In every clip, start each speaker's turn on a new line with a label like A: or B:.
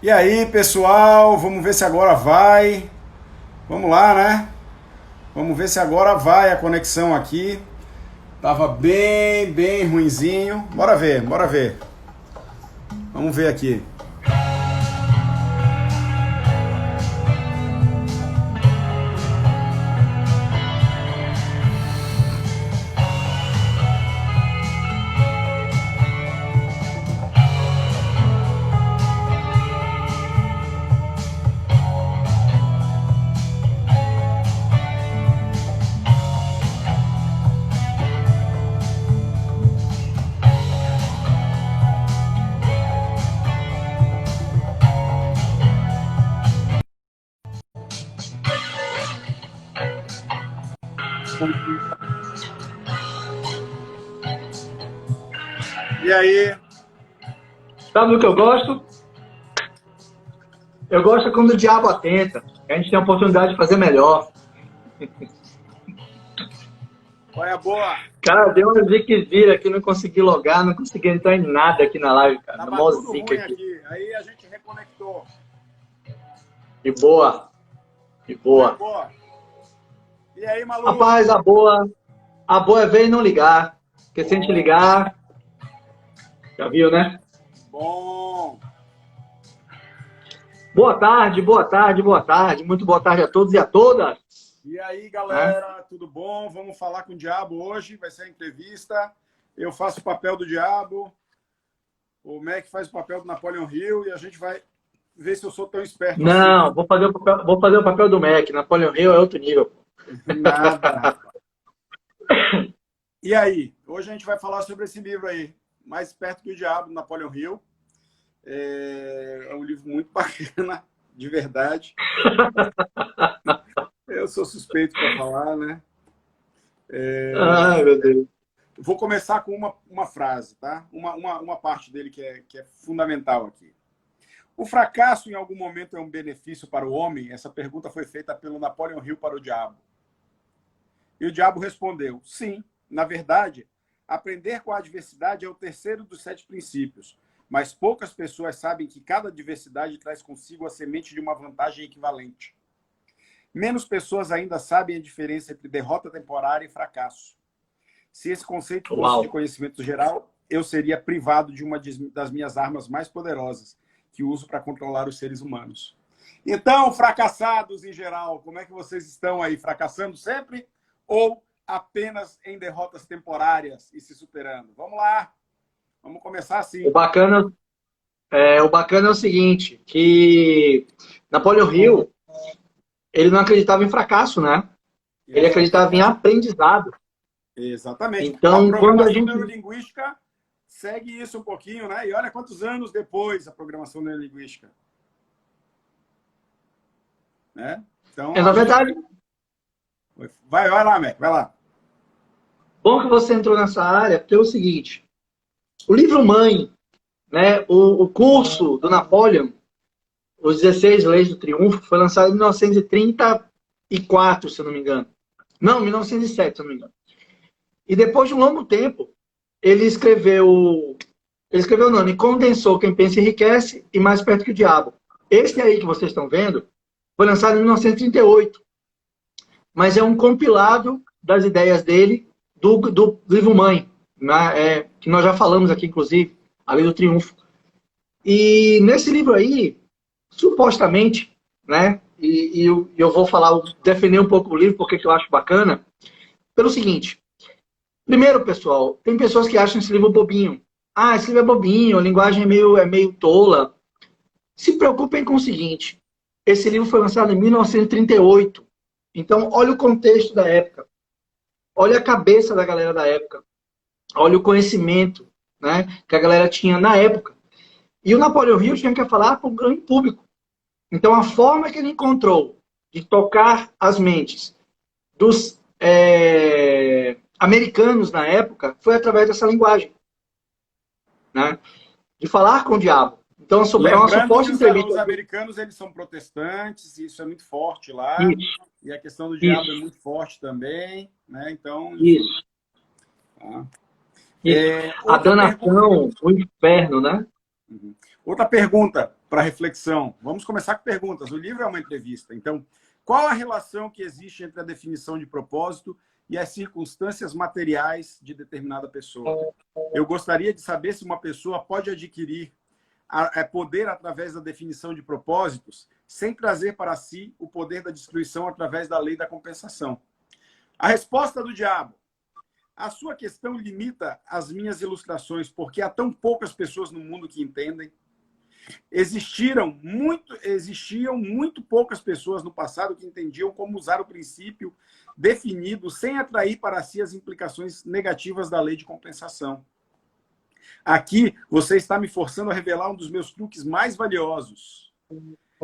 A: E aí, pessoal, vamos ver se agora vai. Vamos lá, né? Vamos ver se agora vai a conexão aqui. Tava bem ruinzinho. Bora ver, bora ver. Vamos ver aqui. E aí?
B: Sabe do que eu gosto? Eu gosto quando o diabo atenta. A gente tem a oportunidade de fazer melhor.
A: Qual é a boa?
B: Cara, deu uma ziquezira aqui, não consegui logar, não consegui entrar em nada aqui na live, cara. Na
A: Tava
B: mó
A: tudo
B: zica
A: ruim
B: aqui.
A: aqui. Aí a gente reconectou.
B: De boa, de
A: Qual é a
B: boa.
A: boa? E aí, Malu?
B: Rapaz, a boa é ver e não ligar. Porque se a gente
A: Bom,
B: ligar, já viu, né?
A: bom.
B: Boa tarde, boa tarde, boa tarde. Muito boa tarde a todos e a todas.
A: E aí,
B: Né?
A: galera, tudo bom? Vamos falar com o Diabo hoje, vai ser a entrevista. Eu faço o papel do Diabo, o Mac faz o papel do Napoleon Hill e a gente vai ver se eu sou tão esperto assim.
B: Não, vou fazer o papel do Mac. Napoleão Hill é outro nível.
A: Nada, rapaz. E aí, hoje a gente vai falar sobre esse livro aí, Mais Esperto que o Diabo, do Napoleon Hill. É um livro muito bacana, de verdade. Eu sou suspeito para falar, né?
B: Ai, meu Deus.
A: Vou começar com uma frase, tá? Uma parte dele que é fundamental aqui. O fracasso em algum momento é um benefício para o homem? Essa pergunta foi feita pelo Napoleon Hill para o diabo. E o diabo respondeu: sim, na verdade, aprender com a adversidade é o terceiro dos 7 princípios, mas poucas pessoas sabem que cada adversidade traz consigo a semente de uma vantagem equivalente. Menos pessoas ainda sabem a diferença entre derrota temporária e fracasso. Se esse conceito fosse de
B: Uau.
A: conhecimento geral, eu seria privado de uma das minhas armas mais poderosas, que uso para controlar os seres humanos. Então, fracassados em geral, como é que vocês estão aí? Fracassando sempre ou apenas em derrotas temporárias e se superando? Vamos lá, vamos começar
B: O
A: assim.
B: bacana, o bacana é o seguinte, que Napoleão Hill, ele não acreditava em fracasso, né? Ele acreditava em
A: Exatamente.
B: aprendizado.
A: Exatamente. A
B: Então, quando a
A: programação
B: gente...
A: neurolinguística segue isso um pouquinho, né? E olha quantos anos depois a programação neurolinguística, né? Então,
B: Na
A: a gente...
B: verdade,
A: Vai lá, Mac, vai lá.
B: bom que você entrou nessa área, porque é o seguinte, o livro mãe, né, o curso do Napoleão, os 16 Leis do Triunfo, foi lançado em 1934, se eu não me engano. Não, 1907, se eu não me engano. E depois de um longo tempo, ele escreveu o nome, condensou Quem Pensa Enriquece e Mais Perto que o Diabo. Esse aí que vocês estão vendo foi lançado em 1938, mas é um compilado das ideias dele do livro mãe, né, que nós já falamos aqui, inclusive, A Lei do Triunfo. E nesse livro aí, supostamente, né, e eu vou falar, defender um pouco o livro, porque eu acho bacana, pelo seguinte. Primeiro, pessoal, tem pessoas que acham esse livro bobinho. Ah, esse livro é bobinho, a linguagem é meio tola. Se preocupem com o seguinte, esse livro foi lançado em 1938. Então, olha o contexto da época. Olha a cabeça da galera da época. Olha o conhecimento, né, que a galera tinha na época. E o Napoleão Hill tinha que falar para o grande público. Então, a forma que ele encontrou de tocar as mentes dos americanos na época foi através dessa linguagem, né, de falar com o diabo. Então, é uma
A: Lembrando que
B: suposta entrevista.
A: os americanos eles são protestantes, isso é muito forte lá,
B: Isso,
A: e a questão do diabo é
B: isso,
A: muito forte também, né? Então, enfim.
B: isso,
A: Tá?
B: isso. A
A: Outra pergunta.
B: danação, o inferno, né?
A: Uhum. Outra pergunta. para reflexão. Vamos começar com perguntas. O livro é uma entrevista. Então, qual a relação que existe entre a definição de propósito e as circunstâncias materiais de determinada pessoa? Eu gostaria de saber se uma pessoa pode adquirir poder através da definição de propósitos, sem trazer para si o poder da destruição através da lei da compensação. A resposta do diabo. A sua questão limita as minhas ilustrações, porque há tão poucas pessoas no mundo que entendem. Existiam muito poucas pessoas no passado que entendiam como usar o princípio definido sem atrair para si as implicações negativas da lei de compensação. Aqui, você está me forçando a revelar um dos meus truques mais valiosos.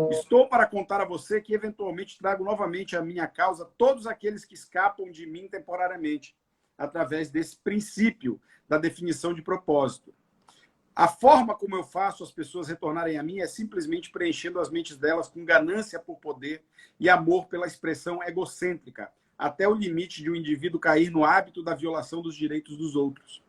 A: Estou para contar a você que, eventualmente, trago novamente à minha causa todos aqueles que escapam de mim temporariamente, através desse princípio da definição de propósito. A forma como eu faço as pessoas retornarem a mim é simplesmente preenchendo as mentes delas com ganância por poder e amor pela expressão egocêntrica, até o limite de um indivíduo cair no hábito da violação dos direitos dos outros.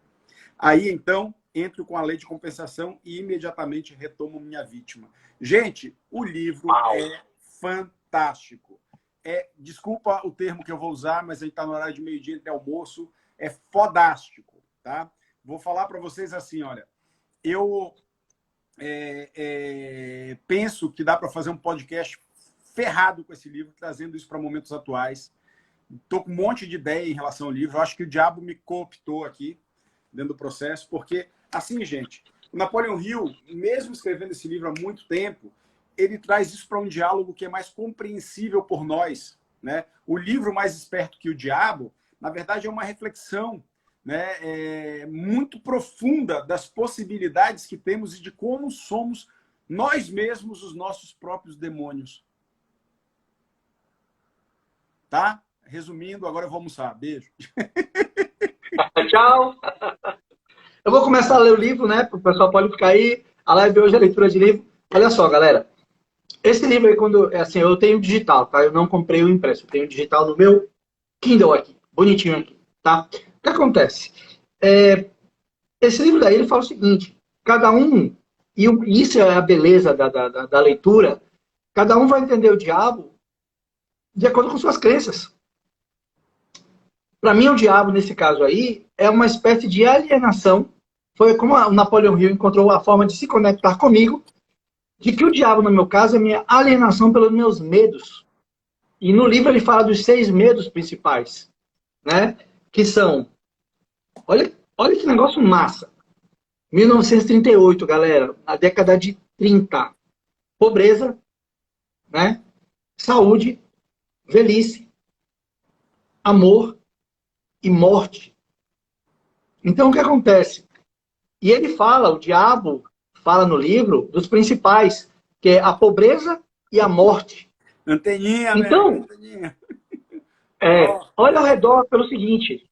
A: Aí, então, entro com a lei de compensação e imediatamente retomo minha vítima. Gente, o livro é fantástico. Desculpa o termo que eu vou usar, mas a gente está no horário de meio-dia entre almoço. É fodástico, tá? Vou falar para vocês assim, olha. Eu penso que dá para fazer um podcast ferrado com esse livro, trazendo isso para momentos atuais. Estou com um monte de ideia em relação ao livro. Eu acho que o diabo me cooptou aqui, dentro do processo, porque, assim, gente, o Napoleon Hill, mesmo escrevendo esse livro há muito tempo, ele traz isso para um diálogo que é mais compreensível por nós, né? O livro Mais Esperto que o Diabo, na verdade, é uma reflexão, né, muito profunda das possibilidades que temos e de como somos nós mesmos os nossos próprios demônios. Tá? Resumindo, agora eu vou almoçar. Beijo.
B: Tchau. Eu vou começar a ler o livro, né? O pessoal pode ficar aí. A live hoje é leitura de livro. Olha só, galera. Esse livro aí, assim, eu tenho digital, tá? Eu não comprei o impresso. Eu tenho digital no meu Kindle aqui. Bonitinho aqui, tá? O que acontece? Esse livro daí, ele fala o seguinte. Cada um, e isso é a beleza da leitura, cada um vai entender o diabo de acordo com suas crenças. Para mim, o diabo, nesse caso aí, é uma espécie de alienação. Foi como o Napoleon Hill encontrou a forma de se conectar comigo, de que o diabo, no meu caso, é minha alienação pelos meus medos. E no livro ele fala dos 6 medos principais, né? Que são... Olha que negócio massa. 1938, galera, a década de 30. Pobreza, né? Saúde, velhice, amor e morte. Então, o que acontece? E ele fala, o diabo fala no livro, dos principais, que é a pobreza e a morte.
A: Anteninha,
B: então,
A: né? Anteninha.
B: Olha ao redor pelo seguinte.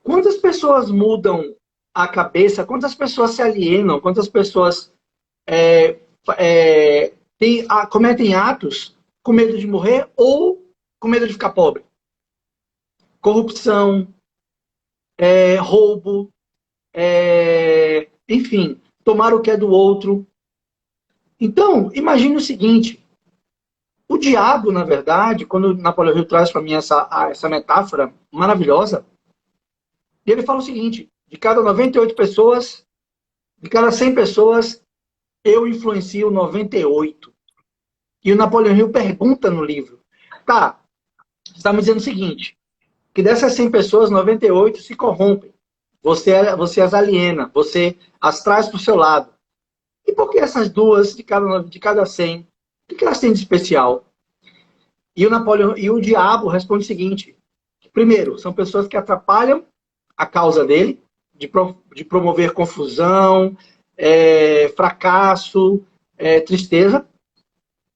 B: Quantas pessoas mudam a cabeça? Quantas pessoas se alienam? Quantas pessoas cometem atos com medo de morrer ou com medo de ficar pobre? Corrupção, roubo, enfim, tomar o que é do outro. Então, imagine o seguinte. O diabo, na verdade, quando Napoleão Hill traz para mim essa metáfora maravilhosa, ele fala o seguinte, de cada 98 pessoas, de cada 100 pessoas, eu influencio 98. E o Napoleão Hill pergunta no livro, tá, você está me dizendo o seguinte, que dessas 100 pessoas, 98 se corrompem. Você as aliena, você as traz para o seu lado. E por que essas duas, de cada 100, o que elas têm de especial? E o diabo responde o seguinte, primeiro, são pessoas que atrapalham a causa dele, de promover confusão, fracasso, tristeza,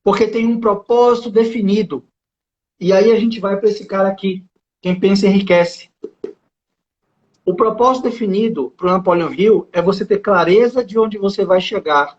B: porque tem um propósito definido. E aí a gente vai para esse cara aqui, quem pensa enriquece. O propósito definido para o Napoleon Hill é você ter clareza de onde você vai chegar.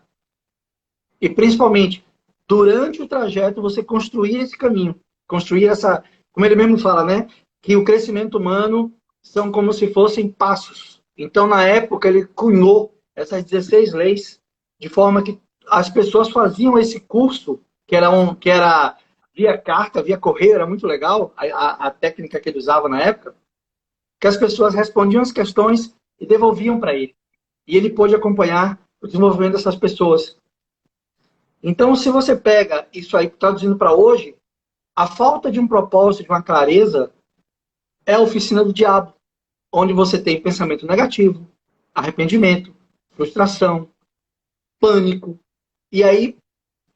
B: E principalmente, durante o trajeto, você construir esse caminho. Construir essa, como ele mesmo fala, né? Que o crescimento humano são como se fossem passos. Então, na época, ele cunhou essas 16 leis, de forma que as pessoas faziam esse curso, que era via carta, via correio, era muito legal, a técnica que ele usava na época, que as pessoas respondiam as questões e devolviam para ele. E ele pôde acompanhar o desenvolvimento dessas pessoas. Então, se você pega isso aí, traduzindo para hoje, a falta de um propósito, de uma clareza, é a oficina do diabo, onde você tem pensamento negativo, arrependimento, frustração, pânico. E aí,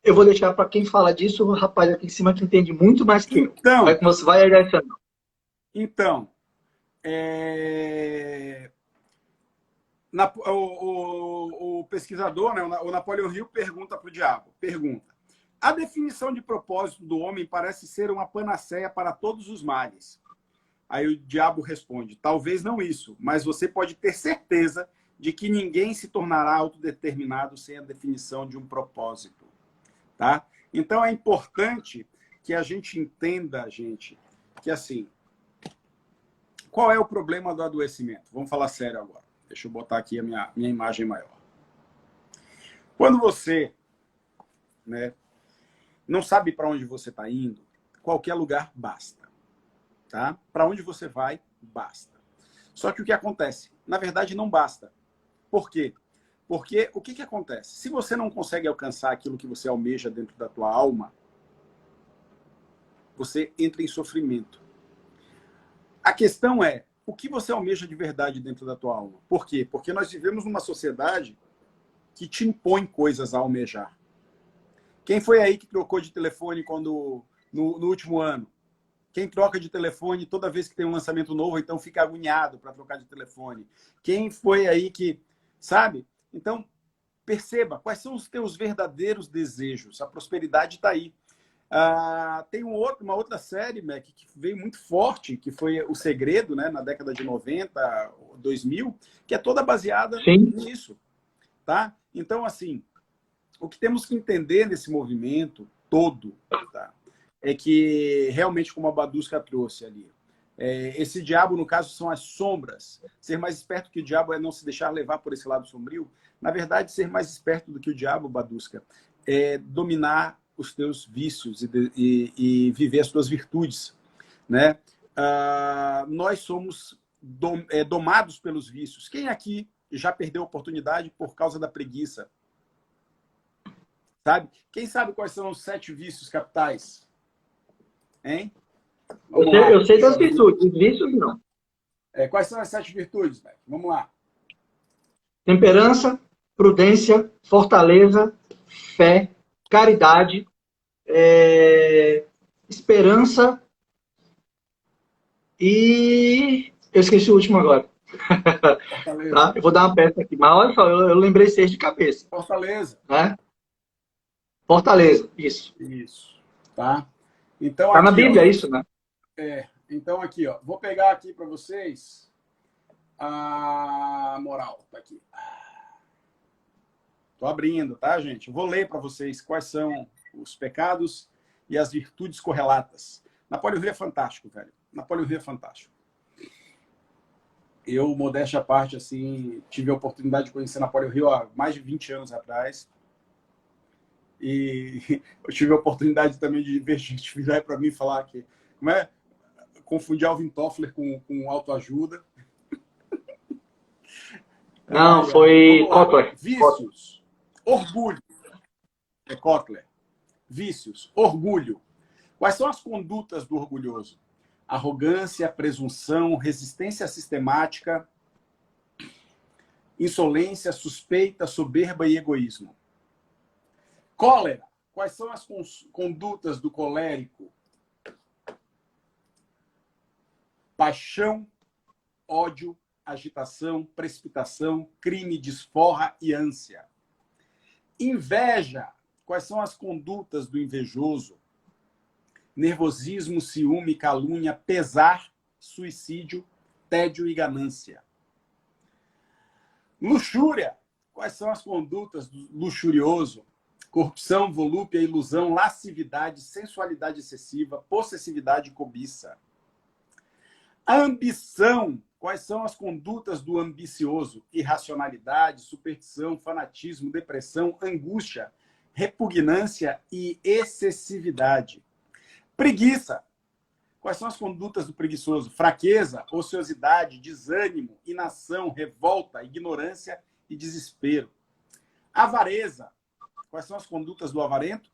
B: eu vou deixar para quem fala disso, o rapaz aqui em cima que entende muito mais que eu. Vai
A: Então,
B: que você vai olhar isso.
A: então o pesquisador, né, o Napoleão Hill, pergunta para o diabo, a definição de propósito do homem parece ser uma panaceia para todos os males. Aí o diabo responde, talvez não isso, mas você pode ter certeza de que ninguém se tornará autodeterminado sem a definição de um propósito. Tá? Então é importante que a gente entenda, gente, que assim, qual é o problema do adoecimento? Vamos falar sério agora. Deixa eu botar aqui a minha imagem maior. Quando você, né, não sabe para onde você está indo, qualquer lugar basta. Tá? Para onde você vai, basta. Só que o que acontece? Na verdade, não basta. Por quê? Porque o que acontece? Se você não consegue alcançar aquilo que você almeja dentro da tua alma, você entra em sofrimento. A questão é, o que você almeja de verdade dentro da tua alma? Por quê? Porque nós vivemos numa sociedade que te impõe coisas a almejar. Quem foi aí que trocou de telefone no último ano? Quem troca de telefone toda vez que tem um lançamento novo, então fica agoniado para trocar de telefone? Quem foi aí que... Sabe? Então, perceba quais são os teus verdadeiros desejos. A prosperidade está aí. Tem uma outra série, Mac, que veio muito forte, que foi O Segredo, né, na década de 90, 2000, que é toda baseada nisso. Tá? Então, assim, o que temos que entender nesse movimento todo, tá, é que, realmente, como a Baduska trouxe ali, esse diabo, no caso, são as sombras. Ser mais esperto que o diabo é não se deixar levar por esse lado sombrio. Na verdade, ser mais esperto do que o diabo, Baduska, é dominar os teus vícios e viver as tuas virtudes. Né? Nós somos domados pelos vícios. Quem aqui já perdeu a oportunidade por causa da preguiça? Sabe? Quem sabe quais são os 7 vícios capitais? Hein?
B: Eu sei das virtudes, os vícios não.
A: Quais são as 7 virtudes, Beck? Vamos lá.
B: Temperança, prudência, fortaleza, fé, caridade, esperança e... Eu esqueci o último agora. Tá? Eu vou dar uma peça aqui, mas olha só, eu lembrei 6 de cabeça.
A: Fortaleza.
B: Né? Fortaleza, isso.
A: Isso. Tá? Então,
B: tá
A: aqui,
B: na Bíblia,
A: ó,
B: isso, né?
A: Então, aqui, ó, vou pegar aqui para vocês a moral. Tá aqui. Tô abrindo, tá, gente? Vou ler para vocês quais são os pecados e as virtudes correlatas. Napoleão Hill é fantástico, velho. Napoleão Hill é fantástico. Eu, modéstia à parte, assim, tive a oportunidade de conhecer Napoleão Hill há mais de 20 anos atrás. E eu tive a oportunidade também de ver gente virar para mim e falar que... Como é? Confundir Alvin Toffler com autoajuda.
B: Não, foi Kotler.
A: Vícios. Orgulho. É Kotler. Vícios. Orgulho. Quais são as condutas do orgulhoso? Arrogância, presunção, resistência sistemática, insolência, suspeita, soberba e egoísmo. Cólera. Quais são as condutas do colérico? Paixão, ódio, agitação, precipitação, crime, desforra e ânsia. Inveja. Quais são as condutas do invejoso? Nervosismo, ciúme, calúnia, pesar, suicídio, tédio e ganância. Luxúria. Quais são as condutas do luxurioso? Corrupção, volúpia, ilusão, lascividade, sensualidade excessiva, possessividade e cobiça. Ambição. Quais são as condutas do ambicioso? Irracionalidade, superstição, fanatismo, depressão, angústia, repugnância e excessividade. Preguiça. Quais são as condutas do preguiçoso? Fraqueza, ociosidade, desânimo, inação, revolta, ignorância e desespero. Avareza. Quais são as condutas do avarento?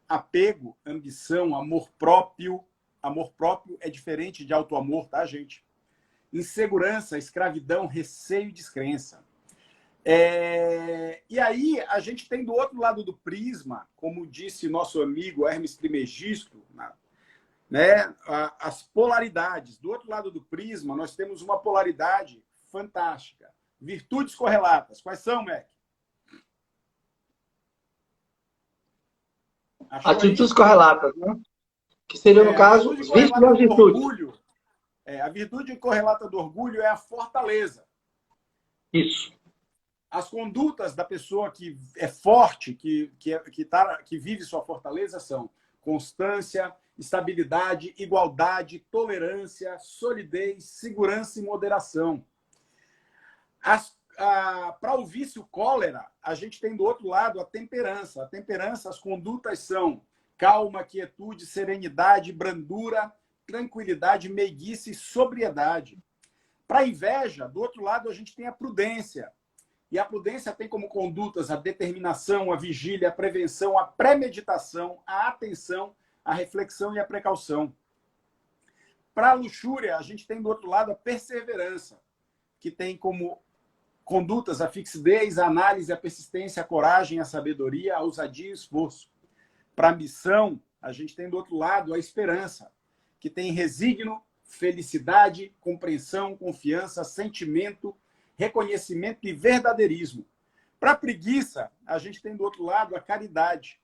A: Apego, ambição, amor próprio. Amor próprio é diferente de auto-amor, tá, gente? Insegurança, escravidão, receio e descrença. E aí, a gente tem do outro lado do prisma, como disse nosso amigo Hermes Trismegisto, né, as polaridades. Do outro lado do prisma, nós temos uma polaridade fantástica. Virtudes correlatas. Quais são, Mac?
B: Atitudes correlatas, né? Que seria, no caso, os vícios e as virtudes.
A: A virtude correlata do orgulho é a fortaleza.
B: Isso.
A: As condutas da pessoa que é forte, que vive sua fortaleza, são constância, estabilidade, igualdade, tolerância, solidez, segurança e moderação. Para o vício cólera, a gente tem do outro lado a temperança. A temperança, as condutas são calma, quietude, serenidade, brandura, tranquilidade, meiguice e sobriedade. Para a inveja, do outro lado, a gente tem a prudência. E a prudência tem como condutas a determinação, a vigília, a prevenção, a premeditação, a atenção, a reflexão e a precaução. Para a luxúria, a gente tem do outro lado a perseverança, que tem como condutas a fixidez, a análise, a persistência, a coragem, a sabedoria, a ousadia e o esforço. Para a ambição, a gente tem do outro lado a esperança, que tem resigno, felicidade, compreensão, confiança, sentimento, reconhecimento e verdadeirismo. Para a preguiça, a gente tem do outro lado a caridade,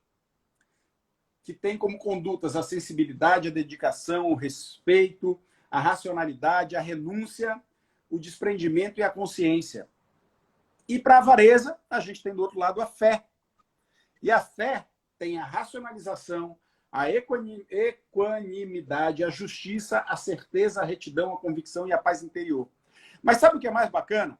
A: que tem como condutas a sensibilidade, a dedicação, o respeito, a racionalidade, a renúncia, o desprendimento e a consciência. E para a avareza, a gente tem do outro lado a fé. E a fé tem a racionalização, a equanimidade, a justiça, a certeza, a retidão, a convicção e a paz interior. Mas sabe o que é mais bacana?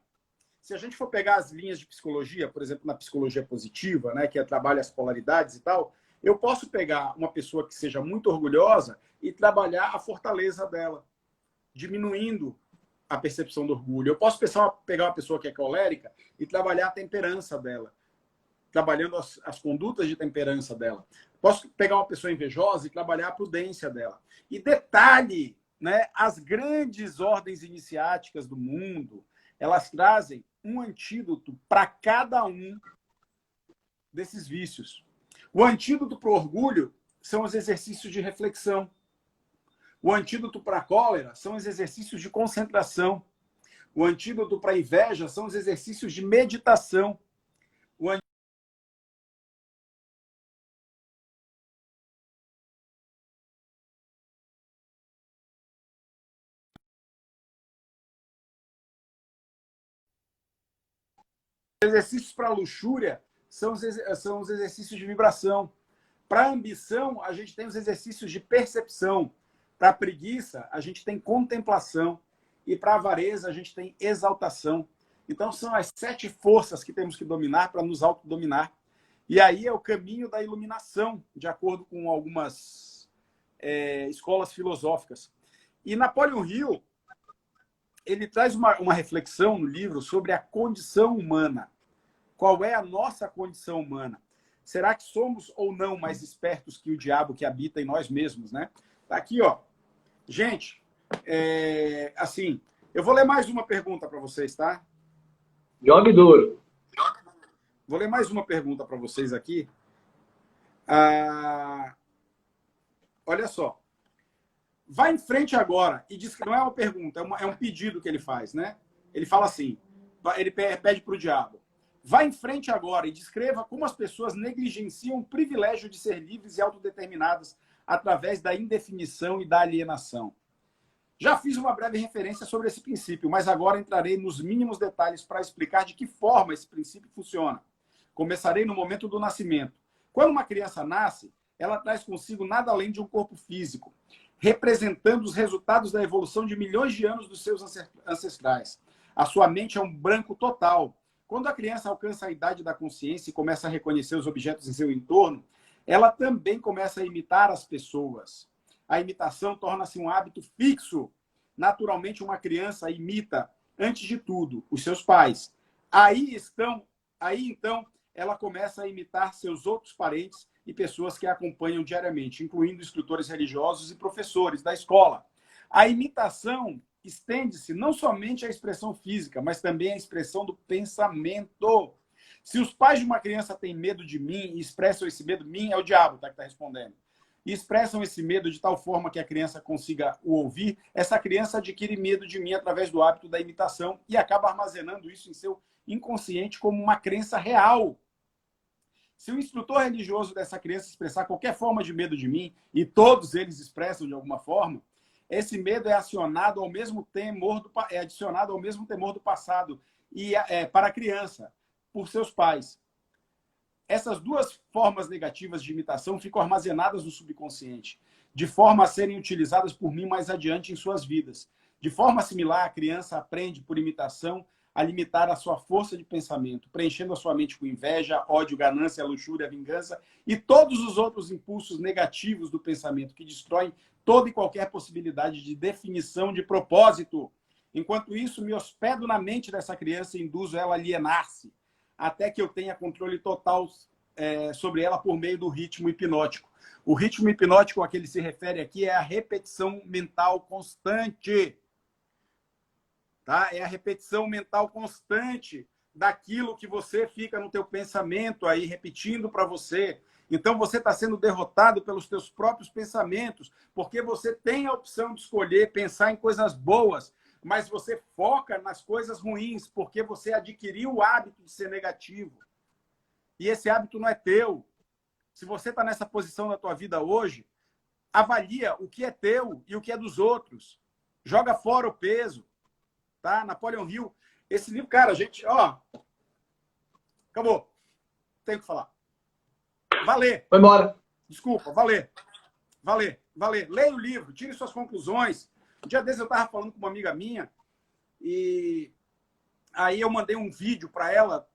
A: Se a gente for pegar as linhas de psicologia, por exemplo, na psicologia positiva, né, que trabalha as polaridades e tal, eu posso pegar uma pessoa que seja muito orgulhosa e trabalhar a fortaleza dela, diminuindo a percepção do orgulho. Eu posso pegar uma pessoa que é colérica e trabalhar a temperança dela, trabalhando as condutas de temperança dela. Posso pegar uma pessoa invejosa e trabalhar a prudência dela. E detalhe, né, as grandes ordens iniciáticas do mundo, elas trazem um antídoto para cada um desses vícios. O antídoto para o orgulho são os exercícios de reflexão. O antídoto para a cólera são os exercícios de concentração. O antídoto para a inveja são os exercícios de meditação. Os exercícios para a luxúria são os exercícios de vibração. Para a ambição, a gente tem os exercícios de percepção. Para a preguiça, a gente tem contemplação. E para a avareza, a gente tem exaltação. Então, são as 7 forças que temos que dominar para nos autodominar. E aí é o caminho da iluminação, de acordo com algumas escolas filosóficas. E Napoleon Hill, ele traz uma reflexão no livro sobre a condição humana. Qual é a nossa condição humana? Será que somos ou não mais espertos que o diabo que habita em nós mesmos, né? Tá aqui, ó. Gente, assim, eu vou ler mais uma pergunta para vocês, tá?
B: Jogue duro.
A: Vou ler mais uma pergunta para vocês aqui. Olha só. Vai em frente agora e diz que não é uma pergunta, é um pedido que ele faz, né? Ele fala assim, ele pede para o diabo. Vá em frente agora e descreva como as pessoas negligenciam o privilégio de ser livres e autodeterminadas através da indefinição e da alienação. Já fiz uma breve referência sobre esse princípio, mas agora entrarei nos mínimos detalhes para explicar de que forma esse princípio funciona. Começarei no momento do nascimento. Quando uma criança nasce, ela traz consigo nada além de um corpo físico, representando os resultados da evolução de milhões de anos dos seus ancestrais. A sua mente é um branco total, Quando a criança alcança a idade da consciência e começa a reconhecer os objetos em seu entorno, ela também começa a imitar as pessoas. A imitação torna-se um hábito fixo. Naturalmente, uma criança imita, antes de tudo, os seus pais. Aí, então, ela começa a imitar seus outros parentes e pessoas que a acompanham diariamente, incluindo instrutores religiosos e professores da escola. A imitação estende-se não somente à expressão física, mas também à expressão do pensamento. Se os pais de uma criança têm medo de mim e expressam esse medo, é o diabo que está respondendo, e expressam esse medo de tal forma que a criança consiga o ouvir, essa criança adquire medo de mim através do hábito da imitação e acaba armazenando isso em seu inconsciente como uma crença real. Se o instrutor religioso dessa criança expressar qualquer forma de medo de mim, e todos eles expressam de alguma forma, esse medo é adicionado ao mesmo temor do passado e para a criança, por seus pais. Essas duas formas negativas de imitação ficam armazenadas no subconsciente, de forma a serem utilizadas por mim mais adiante em suas vidas. De forma similar, a criança aprende, por imitação, a limitar a sua força de pensamento, preenchendo a sua mente com inveja, ódio, ganância, luxúria, vingança e todos os outros impulsos negativos do pensamento que destroem toda e qualquer possibilidade de definição de propósito. Enquanto isso, me hospedo na mente dessa criança e induzo ela a alienar-se, até que eu tenha controle total sobre ela por meio do ritmo hipnótico. O ritmo hipnótico a que ele se refere aqui é a repetição mental constante. Tá? É a repetição mental constante daquilo que você fica no teu pensamento aí, repetindo para você. Então, você está sendo derrotado pelos teus próprios pensamentos, porque você tem a opção de escolher pensar em coisas boas, mas você foca nas coisas ruins, porque você adquiriu o hábito de ser negativo. E esse hábito não é teu. Se você está nessa posição na tua vida hoje, avalia o que é teu e o que é dos outros. Joga fora o peso. Tá? Napoleon Hill. Esse livro, cara, gente, ó. Acabou. Tenho que falar. Valer.
B: Foi embora.
A: Desculpa, valer. Valer. Leia o livro, tire suas conclusões. Um dia desses eu estava falando com uma amiga minha e aí eu mandei um vídeo para ela.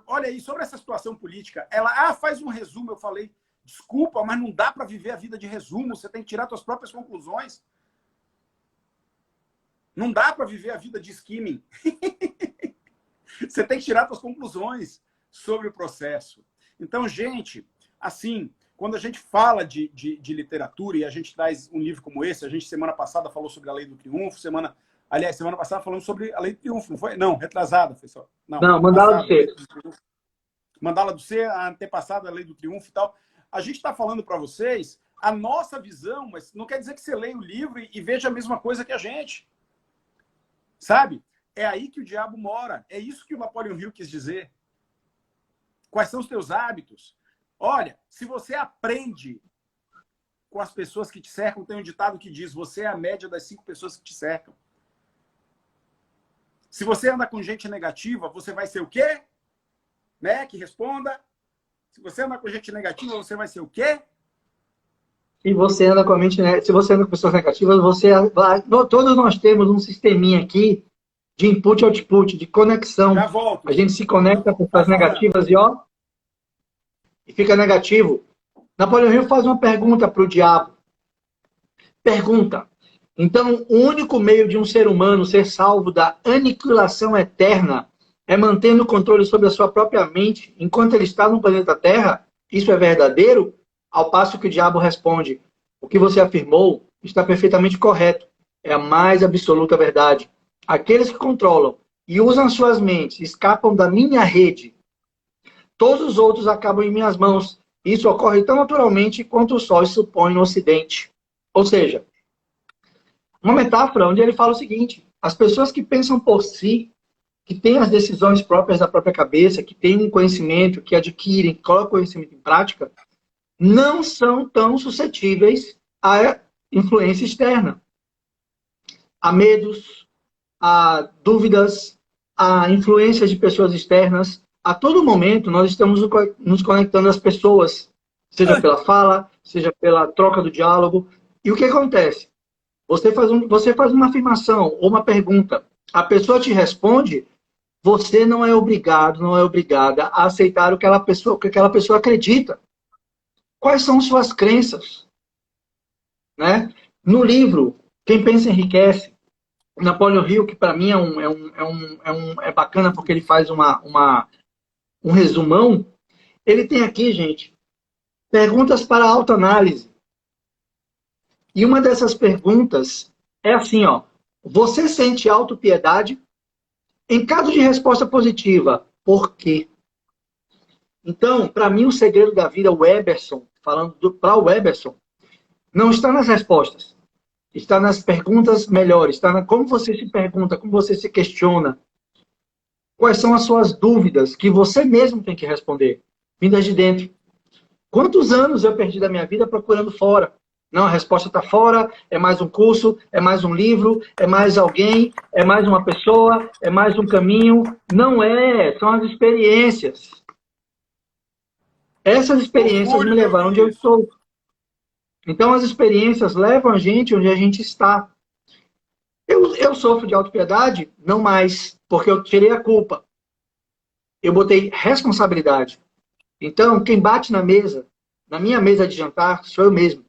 A: Olha aí, sobre essa situação política. Ela, faz um resumo. Eu falei, desculpa, mas não dá para viver a vida de resumo. Você tem que tirar suas próprias conclusões. Não dá para viver a vida de skimming. Você tem que tirar suas conclusões sobre o processo. Então, gente, assim, quando a gente fala de literatura e a gente traz um livro como esse, a gente semana passada falou sobre a Lei do Triunfo, semana passada falamos sobre a Lei do Triunfo, não foi? Não, retrasada, pessoal.
B: Não, Mandala do Ser.
A: Mandala do Ser, a antepassada, a Lei do Triunfo e tal. A gente está falando para vocês a nossa visão, mas não quer dizer que você leia o livro e veja a mesma coisa que a gente. Sabe? É aí que o diabo mora. É isso que o Napoleon Hill quis dizer. Quais são os teus hábitos? Olha, se você aprende com as pessoas que te cercam, tem um ditado que diz, você é a média das 5 pessoas que te cercam. Se você anda com gente negativa, você vai ser o quê? Né? Que responda. Se você anda com gente negativa, você vai ser o quê?
B: Se você anda com pessoas negativas, todos nós temos um sisteminha aqui de input e output, de conexão.
A: Já volto.
B: A gente se conecta com pessoas negativas e fica negativo. Napoleão Hill faz uma pergunta para o diabo. Pergunta. Então, o único meio de um ser humano ser salvo da aniquilação eterna é mantendo o controle sobre a sua própria mente enquanto ele está no planeta Terra? Isso é verdadeiro? Ao passo que o diabo responde, o que você afirmou está perfeitamente correto. É a mais absoluta verdade. Aqueles que controlam e usam suas mentes escapam da minha rede. Todos os outros acabam em minhas mãos. Isso ocorre tão naturalmente quanto o sol se supõe no ocidente. Ou seja, uma metáfora onde ele fala o seguinte, as pessoas que pensam por si, que têm as decisões próprias da própria cabeça, que têm um conhecimento, que adquirem, que colocam o conhecimento em prática, não são tão suscetíveis à influência externa. Há medos, há dúvidas, há influências de pessoas externas. A todo momento nós estamos nos conectando às pessoas, seja pela fala, seja pela troca do diálogo. E o que acontece? Você faz uma afirmação ou uma pergunta, a pessoa te responde você não é obrigado, não é obrigada a aceitar o que aquela pessoa acredita. Quais são suas crenças? Né? No livro, Quem Pensa Enriquece, Napoleon Hill, que para mim é bacana porque ele faz um resumão, ele tem aqui, gente, perguntas para autoanálise. E uma dessas perguntas é assim, ó. Você sente autopiedade? Em caso de resposta positiva, por quê? Então, para mim, o segredo da vida, o Eberson, falando para o Eberson, não está nas respostas. Está nas perguntas melhores. Está na como você se pergunta, como você se questiona. Quais são as suas dúvidas que você mesmo tem que responder, vindas de dentro. Quantos anos eu perdi da minha vida procurando fora? Não, a resposta está fora, é mais um curso, é mais um livro, é mais alguém, é mais uma pessoa, é mais um caminho. Não é, são as experiências. Essas experiências me
A: Orgulho de
B: levaram onde
A: ouvir
B: eu
A: isso.
B: estou. Então, as experiências levam a gente onde a gente está. Eu sofro de autopiedade? Não mais, porque eu tirei a culpa. Eu botei responsabilidade. Então, quem bate na mesa, na minha mesa de jantar, sou eu mesmo.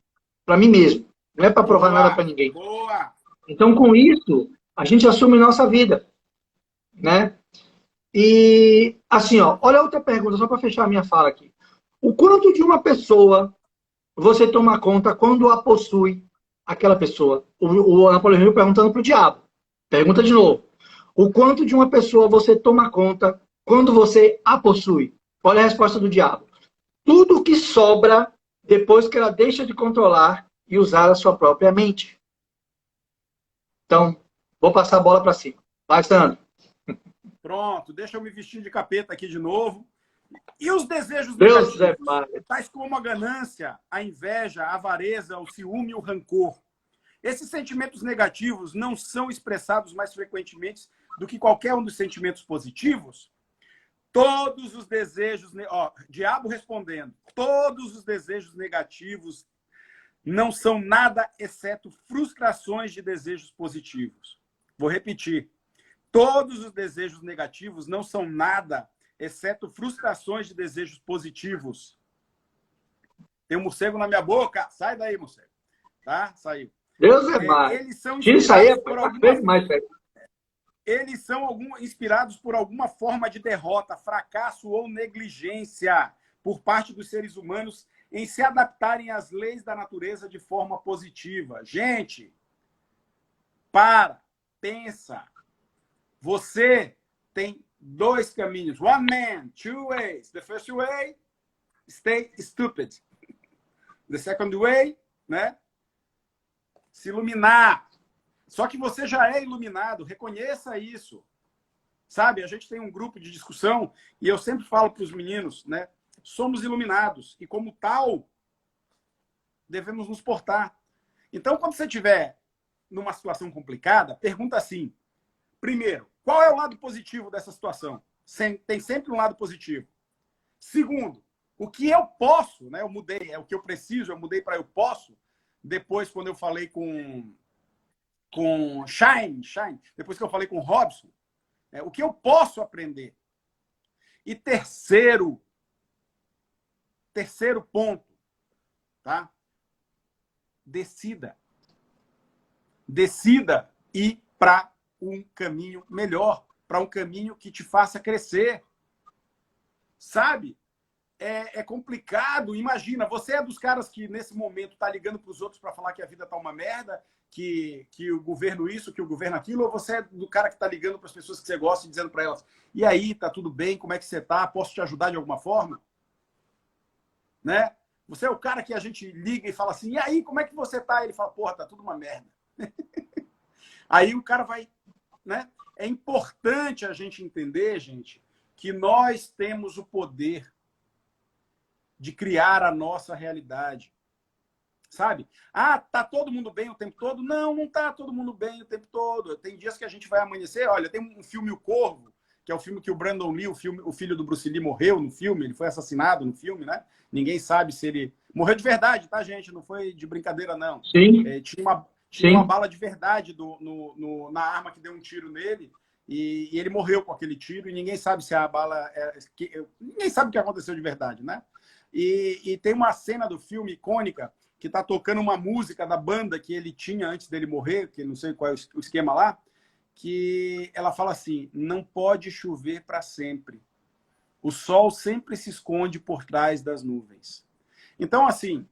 B: Para mim mesmo. Não é para provar nada
A: Boa,
B: para ninguém.
A: boa.
B: Então, com isso, a gente assume nossa vida. Né? E, assim, ó, olha outra pergunta, só para fechar a minha fala aqui. O quanto de uma pessoa você toma conta quando a possui aquela pessoa? O Napoleão Hill perguntando para o diabo. Pergunta de novo. O quanto de uma pessoa você toma conta quando você a possui? Olha a resposta do diabo. Tudo que sobra depois que ela deixa de controlar e usar a sua própria mente. Então, vou passar a bola para cima. Vai, Sandro.
A: Pronto, deixa eu me vestir de capeta aqui de novo. E os desejos
B: Deus é
A: negativos?
B: pai.
A: Tais como a ganância, a inveja, a avareza, o ciúme e o rancor. Esses sentimentos negativos não são expressados mais frequentemente do que qualquer um dos sentimentos positivos? Todos os desejos... diabo respondendo. Todos os desejos negativos não são nada exceto frustrações de desejos positivos. Vou repetir. Todos os desejos negativos não são nada exceto frustrações de desejos positivos. Tem um morcego na minha boca. Sai daí, morcego. Tá? Saiu.
B: Deus é mais.
A: Eles são
B: Isso aí
A: inspirados
B: é
A: por alguma...
B: mais, velho.
A: Eles são inspirados por alguma forma de derrota, fracasso ou negligência por parte dos seres humanos em se adaptarem às leis da natureza de forma positiva. Gente, pensa. Você tem dois caminhos. One man, two ways. The first way, stay stupid. The second way, né? Se iluminar. Só que você já é iluminado, reconheça isso. Sabe, a gente tem um grupo de discussão e eu sempre falo para os meninos, né? Somos iluminados e, como tal, devemos nos portar. Então, quando você estiver numa situação complicada, pergunta assim. Primeiro, qual é o lado positivo dessa situação? Tem sempre um lado positivo. Segundo, o que eu posso, né? Eu mudei, é o que eu preciso, eu mudei para eu posso. Depois, quando eu falei com Shine, depois que eu falei com Robson, o que eu posso aprender? E terceiro ponto, tá? Decida ir para um caminho melhor, para um caminho que te faça crescer. Sabe? É complicado. Imagina, você é dos caras que nesse momento tá ligando para os outros para falar que a vida tá uma merda, que o governo isso, que o governo aquilo, ou você é do cara que tá ligando para as pessoas que você gosta e dizendo para elas: "E aí, tá tudo bem? Como é que você tá? Posso te ajudar de alguma forma?" Né? Você é o cara que a gente liga e fala assim: "E aí, como é que você tá?" Ele fala: "Porra, tá tudo uma merda." Aí o cara vai, né? É importante a gente entender, gente, que nós temos o poder de criar a nossa realidade. Sabe? Ah, tá todo mundo bem o tempo todo? Não, não tá todo mundo bem o tempo todo. Tem dias que a gente vai amanhecer. Olha, tem um filme O Corvo, que é o filme que o Brandon Lee, o filho do Bruce Lee, morreu no filme. Ele foi assassinado no filme, né? Ninguém sabe se ele... Morreu de verdade, tá, gente? Não foi de brincadeira, não.
B: Sim.
A: Tinha uma bala de verdade na arma que deu um tiro nele. e ele morreu com aquele tiro e ninguém sabe se a bala... ninguém sabe o que aconteceu de verdade, né? E tem uma cena do filme icônica que está tocando uma música da banda que ele tinha antes dele morrer, que não sei qual é o esquema lá, que ela fala assim, não pode chover para sempre. O sol sempre se esconde por trás das nuvens. Então, assim,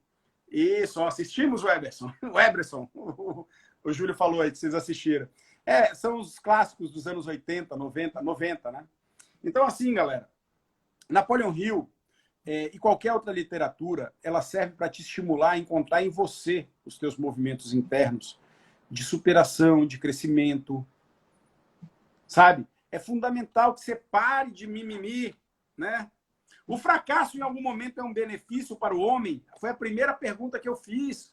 A: isso, assistimos o Eberson. O Eberson, o Júlio falou aí que vocês assistiram. São os clássicos dos anos 80, 90, né? Então, assim, galera, Napoleon Hill e qualquer outra literatura, ela serve para te estimular a encontrar em você os teus movimentos internos de superação, de crescimento, sabe? É fundamental que você pare de mimimi, né? O fracasso, em algum momento, é um benefício para o homem? Foi a primeira pergunta que eu fiz.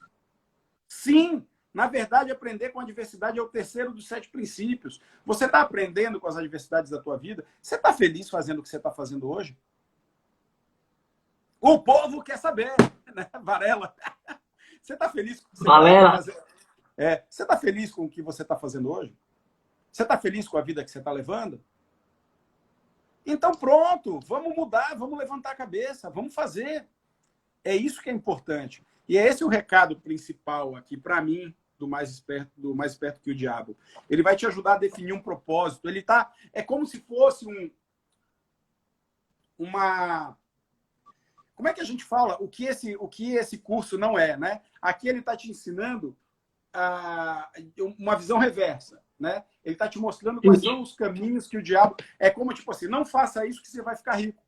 A: Sim, na verdade, aprender com a adversidade é o terceiro dos 7 princípios. Você está aprendendo com as adversidades da tua vida? Você está feliz fazendo o que você está fazendo hoje? O povo quer saber, né? Varela. Você está feliz com o que você está fazendo? Você está feliz com o que você está fazendo hoje? Você está feliz com a vida que você está levando? Então, pronto, vamos mudar, vamos levantar a cabeça, vamos fazer. É isso que é importante. E é esse o recado principal aqui, para mim, do mais esperto que o diabo. Ele vai te ajudar a definir um propósito. Ele tá, é como se fosse uma... Como é que a gente fala? O que esse curso não é, né? Aqui ele está te ensinando uma visão reversa, né? Ele está te mostrando quais são os caminhos que o diabo... É como, tipo assim, não faça isso que você vai ficar rico.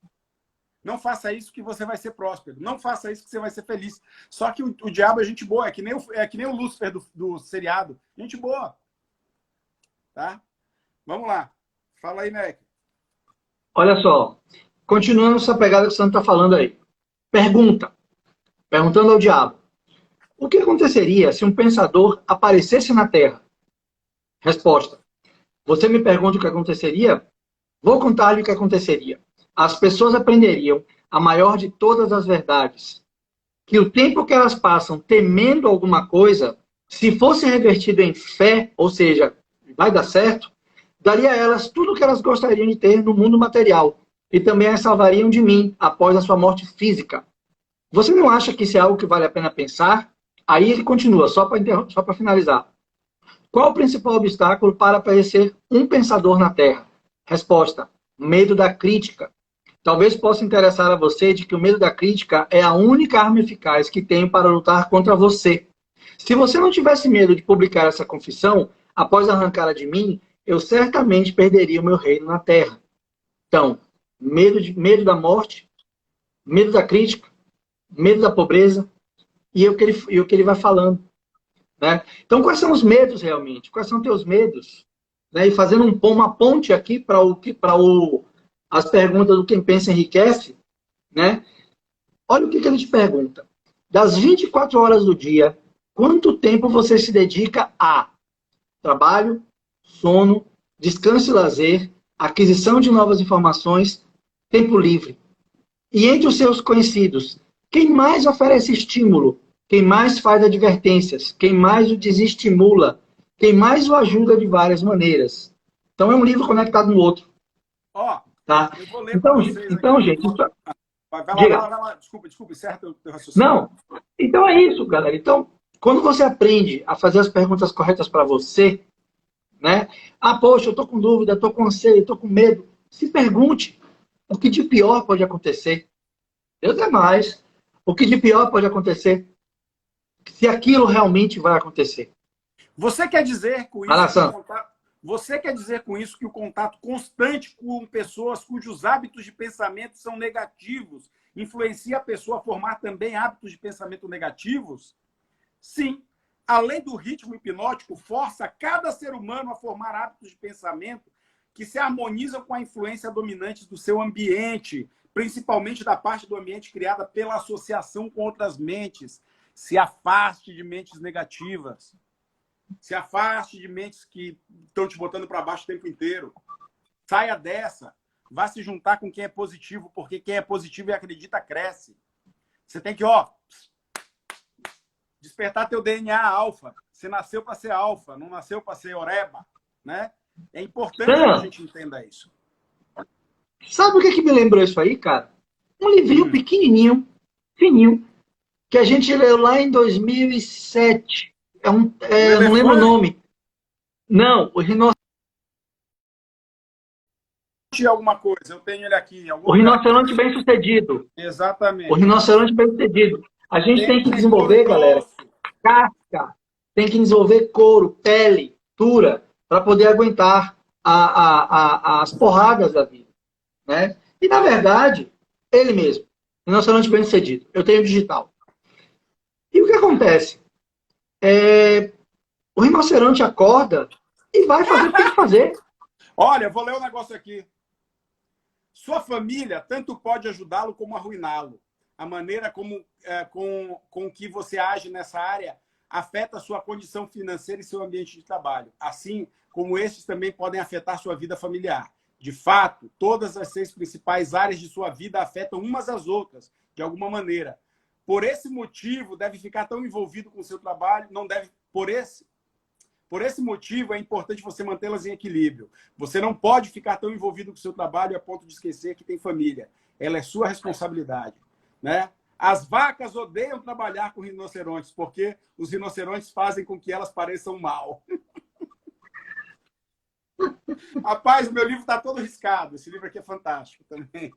A: Não faça isso que você vai ser próspero. Não faça isso que você vai ser feliz. Só que o diabo é gente boa. É que nem o Lúcifer do seriado. Gente boa. Tá? Vamos lá. Fala aí, Mac.
B: Olha só. Continuando essa pegada que o Santo está falando aí. Perguntando ao diabo. O que aconteceria se um pensador aparecesse na Terra? Resposta. Você me pergunta o que aconteceria? Vou contar-lhe o que aconteceria. As pessoas aprenderiam a maior de todas as verdades. Que o tempo que elas passam temendo alguma coisa, se fosse revertido em fé, ou seja, vai dar certo, daria a elas tudo o que elas gostariam de ter no mundo material. E também as salvariam de mim após a sua morte física. Você não acha que isso é algo que vale a pena pensar? Aí ele continua, só para finalizar. Qual o principal obstáculo para aparecer um pensador na Terra? Resposta: medo da crítica. Talvez possa interessar a você de que o medo da crítica é a única arma eficaz que tenho para lutar contra você. Se você não tivesse medo de publicar essa confissão, após arrancá-la de mim, eu certamente perderia o meu reino na Terra. Então, medo da morte, medo da crítica, medo da pobreza, e o que ele vai falando. Né? Então, quais são os medos realmente? Quais são teus medos? Né? E fazendo uma ponte aqui para as perguntas do Quem Pensa Enriquece, né? Olha o que ele te pergunta. Das 24 horas do dia, quanto tempo você se dedica a trabalho, sono, descanso e lazer, aquisição de novas informações, tempo livre? E entre os seus conhecidos, quem mais oferece estímulo? Quem mais faz advertências? Quem mais o desestimula? Quem mais o ajuda de várias maneiras? Então, é um livro conectado no outro. Tá?
A: Eu vou ler para vocês
B: então,
A: aqui.
B: Gente, isso...
A: Vai lá. Desculpa, encerra teu raciocínio.
B: Não, então é isso, galera. Então, quando você aprende a fazer as perguntas corretas para você, né? Poxa, eu tô com dúvida, tô com anseio, tô com medo. Se pergunte o que de pior pode acontecer. Deus é mais. O que de pior pode acontecer? Se aquilo realmente vai acontecer.
A: Você quer dizer com isso que o contato constante com pessoas cujos hábitos de pensamento são negativos influencia a pessoa a formar também hábitos de pensamento negativos? Sim. Além do ritmo hipnótico, força cada ser humano a formar hábitos de pensamento que se harmonizam com a influência dominante do seu ambiente, principalmente da parte do ambiente criada pela associação com outras mentes. Se afaste de mentes negativas. Se afaste de mentes que estão te botando para baixo o tempo inteiro. Saia dessa. Vá se juntar com quem é positivo, porque quem é positivo e acredita cresce. Você tem que, despertar teu DNA alfa. Você nasceu para ser alfa, não nasceu para ser oreba, né? É importante que a
B: Sam,
A: gente entenda isso.
B: sabe o que me lembrou isso aí, cara? Um livrinho pequenininho, fininho, que a gente leu lá em 2007.
A: O
B: Não lembro o
A: elefante
B: nome. Não,
A: de alguma coisa, eu tenho ele aqui em algum
B: o
A: lugar.
B: rinoceronte bem-sucedido. O
A: Exatamente.
B: rinoceronte bem-sucedido. A gente tem que
A: Tem couro
B: desenvolver, galera,
A: grosso.
B: casca, tem que desenvolver couro, pele, dura, para poder aguentar as porradas da vida, né? E, na verdade, ele mesmo, rinoceronte bem-sucedido. Eu tenho digital. E o que acontece? O rinoceronte acorda e vai fazer o que tem que fazer.
A: Olha, eu vou ler um negócio aqui. Sua família tanto pode ajudá-lo como arruiná-lo. A maneira com que você age nessa área afeta a sua condição financeira e seu ambiente de trabalho, assim como estes também podem afetar sua vida familiar. De fato, todas as 6 principais áreas de sua vida afetam umas às outras, de alguma maneira. Por esse motivo, deve ficar tão envolvido com o seu trabalho, não deve, por esse motivo, é importante você mantê-las em equilíbrio. Você não pode ficar tão envolvido com o seu trabalho a ponto de esquecer que tem família. Ela é sua responsabilidade, né? As vacas odeiam trabalhar com rinocerontes, porque os rinocerontes fazem com que elas pareçam mal. Rapaz, o meu livro está todo riscado. Esse livro aqui é fantástico também.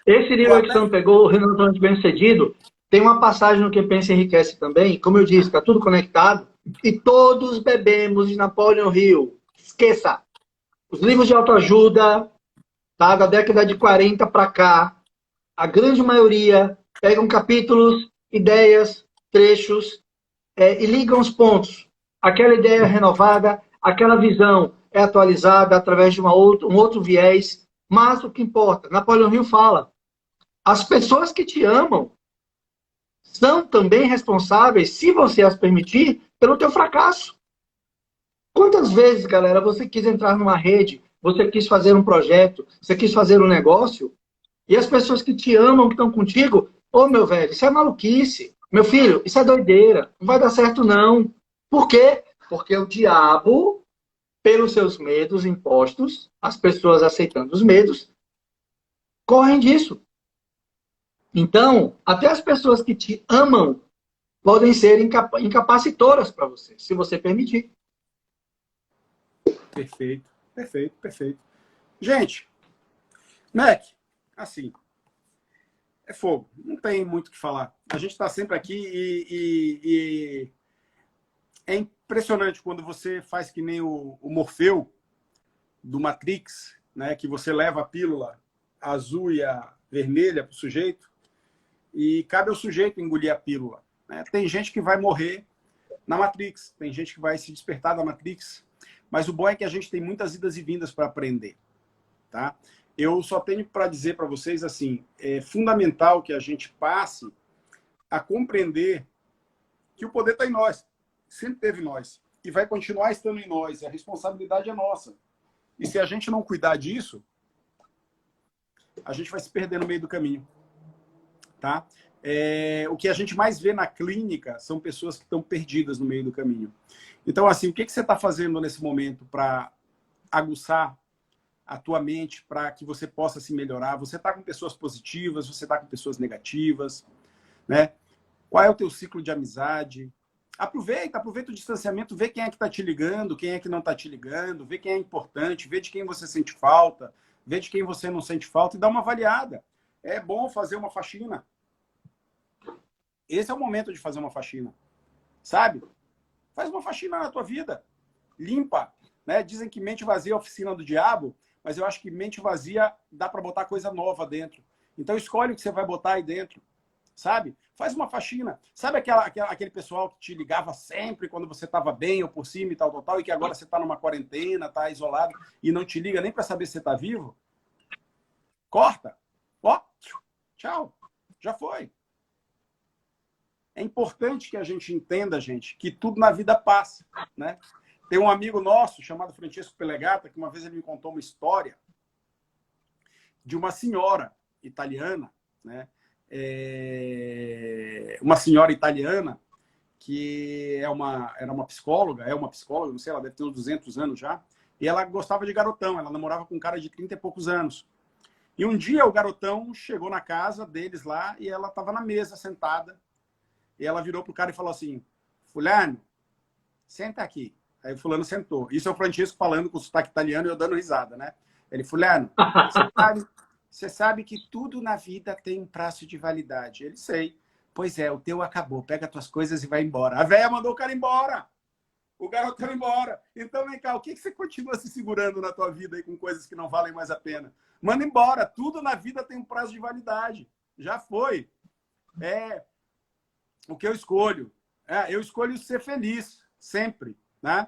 B: Esse
A: Vou
B: livro que
A: até...
B: você pegou, o rinoceronte bem-sucedido, tem uma passagem no Que Pensa Enriquece também. Como eu disse, está tudo conectado. E todos bebemos de Napoleon Hill. Esqueça. Os livros de autoajuda, tá, da década de 40 para cá, a grande maioria pegam capítulos, ideias, trechos e ligam os pontos. Aquela ideia renovada, aquela visão é atualizada através de um outro viés. Mas o que importa, Napoleon Hill fala, as pessoas que te amam são também responsáveis, se você as permitir, pelo teu fracasso. Quantas vezes, galera, você quis entrar numa rede, você quis fazer um projeto, você quis fazer um negócio, e as pessoas que te amam, que estão contigo, ô meu velho, isso é maluquice. Meu filho, isso é doideira. Não vai dar certo, não. Por quê? Porque o diabo, pelos seus medos impostos, as pessoas aceitando os medos, correm disso. Então, até as pessoas que te amam podem ser incapacitoras para você, se você permitir.
A: Perfeito, perfeito, perfeito. Gente, Mac, assim, é fogo. Não tem muito o que falar. A gente está sempre aqui e é impressionante quando você faz que nem o Morfeu do Matrix, né, que você leva a pílula azul e a vermelha para o sujeito e cabe ao sujeito engolir a pílula. Né? Tem gente que vai morrer na Matrix, tem gente que vai se despertar da Matrix, mas o bom é que a gente tem muitas idas e vindas para aprender. Tá? Eu só tenho para dizer para vocês assim, é fundamental que a gente passe a compreender que o poder está em nós, sempre teve em nós, e vai continuar estando em nós, a responsabilidade é nossa. E se a gente não cuidar disso, a gente vai se perder no meio do caminho. Tá? O que a gente mais vê na clínica são pessoas que estão perdidas no meio do caminho. Então, assim, o que você está fazendo nesse momento para aguçar a tua mente, para que você possa se melhorar? Você está com pessoas positivas, você está com pessoas negativas, né? Qual é o teu ciclo de amizade? Aproveita o distanciamento, vê quem é que está te ligando, quem é que não está te ligando, vê quem é importante, vê de quem você sente falta, vê de quem você não sente falta e dá uma avaliada. É bom fazer uma faxina. Esse é o momento de fazer uma faxina. Sabe? Faz uma faxina na tua vida. Limpa. Né? Dizem que mente vazia é a oficina do diabo, mas eu acho que mente vazia dá para botar coisa nova dentro. Então escolhe o que você vai botar aí dentro. Sabe? Faz uma faxina. Sabe aquele pessoal que te ligava sempre quando você estava bem ou por cima e tal, e que agora você está numa quarentena, está isolado e não te liga nem para saber se você está vivo? Corta. Ó, tchau. Já foi. É importante que a gente entenda, gente, que tudo na vida passa, né? Tem um amigo nosso chamado Francesco Pelegata, que uma vez ele me contou uma história de uma senhora italiana, né? Uma senhora italiana que era uma psicóloga, não sei, ela deve ter uns 200 anos já, E ela gostava de garotão, ela namorava com um cara de 30 e poucos anos. E um dia o garotão chegou na casa deles lá e ela estava na mesa, sentada. E ela virou pro cara e falou assim, fulano, senta aqui. Aí o fulano sentou. Isso é o Francisco falando com sotaque italiano e eu dando risada, né? Ele, fulano, você sabe que tudo na vida tem um prazo de validade. Ele, sei. Pois é, o teu acabou. Pega tuas coisas e vai embora. A véia mandou o cara embora. O garoto foi embora. Então, vem cá, o que você continua se segurando na tua vida aí com coisas que não valem mais a pena? Manda embora. Tudo na vida tem um prazo de validade. Já foi. É o que eu escolho. Eu escolho ser feliz, sempre, né?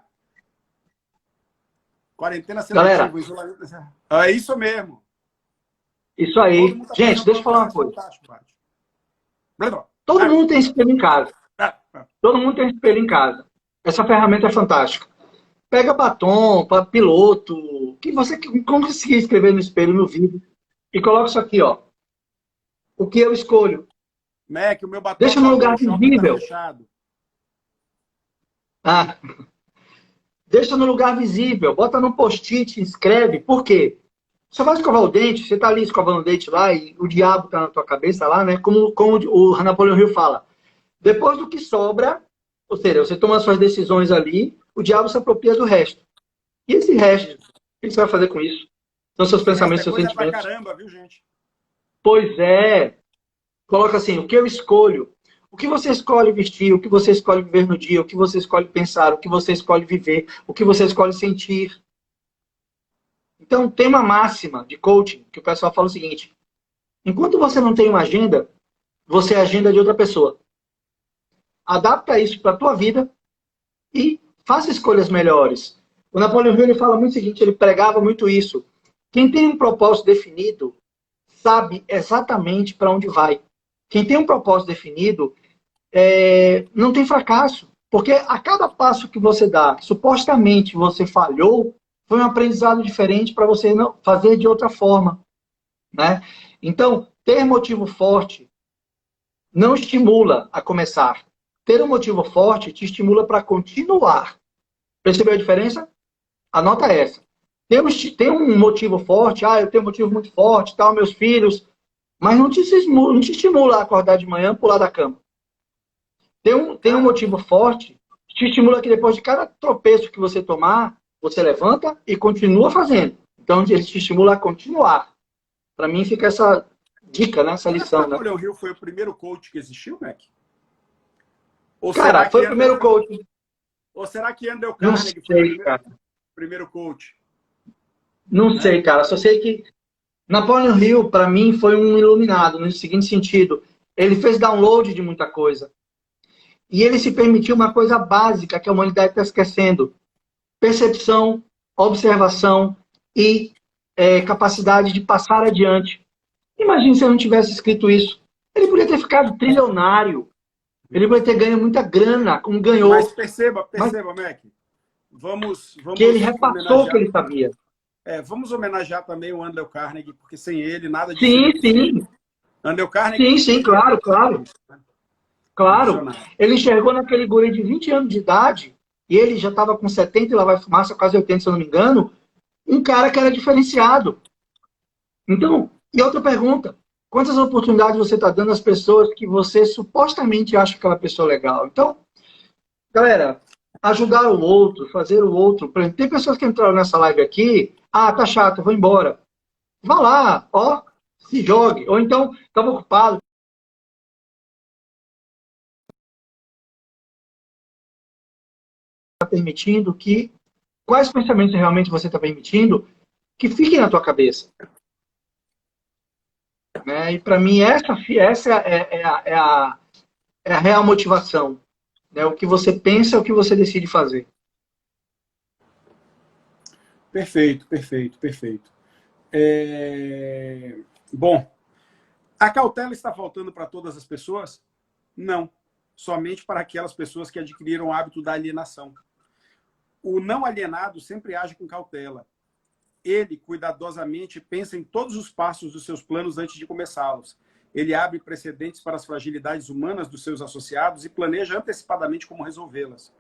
A: Quarentena
B: Galera,
A: seletiva, isolamento. É isso mesmo.
B: isso aí. Gente, deixa eu falar uma coisa. Todo mundo tem espelho em casa. Todo mundo tem espelho em casa. Essa ferramenta é fantástica. Pega batom, piloto, que você conseguir escrever no espelho, no vídeo, e coloca isso aqui, ó. O que eu escolho.
A: Mac, o meu batom
B: deixa no lugar visível.
A: Tá fechado.
B: Deixa no lugar visível. Bota no post-it, escreve. Por quê? Você vai escovar o dente, você tá ali escovando o dente lá e o diabo tá na tua cabeça lá, né? Como o Napoleão Hill fala. Depois do que sobra, ou seja, você toma as suas decisões ali, o diabo se apropria do resto. E esse resto, o que você vai fazer com isso? São seus pensamentos, seus sentimentos.
A: Pra caramba, viu, gente?
B: Pois é. Coloca assim, o que eu escolho? O que você escolhe vestir? O que você escolhe viver no dia? O que você escolhe pensar? O que você escolhe viver? O que você escolhe sentir? Então, tem uma máxima de coaching que o pessoal fala o seguinte: enquanto você não tem uma agenda, você é a agenda de outra pessoa. Adapta isso para a tua vida e faça escolhas melhores. O Napoleão Hill ele fala muito o seguinte, ele pregava muito isso. Quem tem um propósito definido sabe exatamente para onde vai. Quem tem um propósito definido não tem fracasso. Porque a cada passo que você dá, supostamente você falhou, foi um aprendizado diferente para você não fazer de outra forma. Né? Então, ter motivo forte não estimula a começar. Ter um motivo forte te estimula para continuar. Percebeu a diferença? Anota essa. Tem um motivo forte, eu tenho um motivo muito forte, tal, meus filhos, mas não te estimula a acordar de manhã e pular da cama. Tem um motivo forte, te estimula que depois de cada tropeço que você tomar, você levanta e continua fazendo. Então, ele te estimula a continuar. Para mim, fica essa dica, né? Essa lição.
A: O Napoleão Hill foi o primeiro coach que existiu, Mac?
B: Ou cara, foi o primeiro coach.
A: Ou será que Andrew Carnegie
B: foi o
A: primeiro coach?
B: Não sei, cara. Só sei que Napoleão Hill, para mim, foi um iluminado, no seguinte sentido. Ele fez download de muita coisa. E ele se permitiu uma coisa básica que a humanidade está esquecendo. Percepção, observação e capacidade de passar adiante. Imagina se eu não tivesse escrito isso. Ele poderia ter ficado trilionário. Ele poderia ter ganho muita grana, como ganhou.
A: Mas perceba, Mac. Vamos
B: que ele repassou o que ele sabia.
A: Vamos homenagear também o Andrew Carnegie, porque sem ele nada disso.
B: Sim.
A: Andrew Carnegie.
B: Sim, claro. Claro. Ele enxergou naquele guri de 20 anos de idade, e ele já estava com 70 e lá vai fumaça, quase 80, se eu não me engano, um cara que era diferenciado. Então, e outra pergunta, quantas oportunidades você está dando às pessoas que você supostamente acha aquela pessoa legal? Então, galera, ajudar o outro, fazer o outro. Por exemplo, tem pessoas que entraram nessa live aqui, tá chato, vou embora. Vá lá, se jogue. Ou então, estava ocupado. Está permitindo que... Quais pensamentos realmente você está permitindo que fiquem na tua cabeça? Né? E para mim, essa é a real motivação. Né? O que você pensa, o que você decide fazer.
A: Perfeito. Bom, a cautela está faltando para todas as pessoas? Não. Somente para aquelas pessoas que adquiriram o hábito da alienação. O não alienado sempre age com cautela. Ele, cuidadosamente, pensa em todos os passos dos seus planos antes de começá-los. Ele abre precedentes para as fragilidades humanas dos seus associados e planeja antecipadamente como resolvê-las.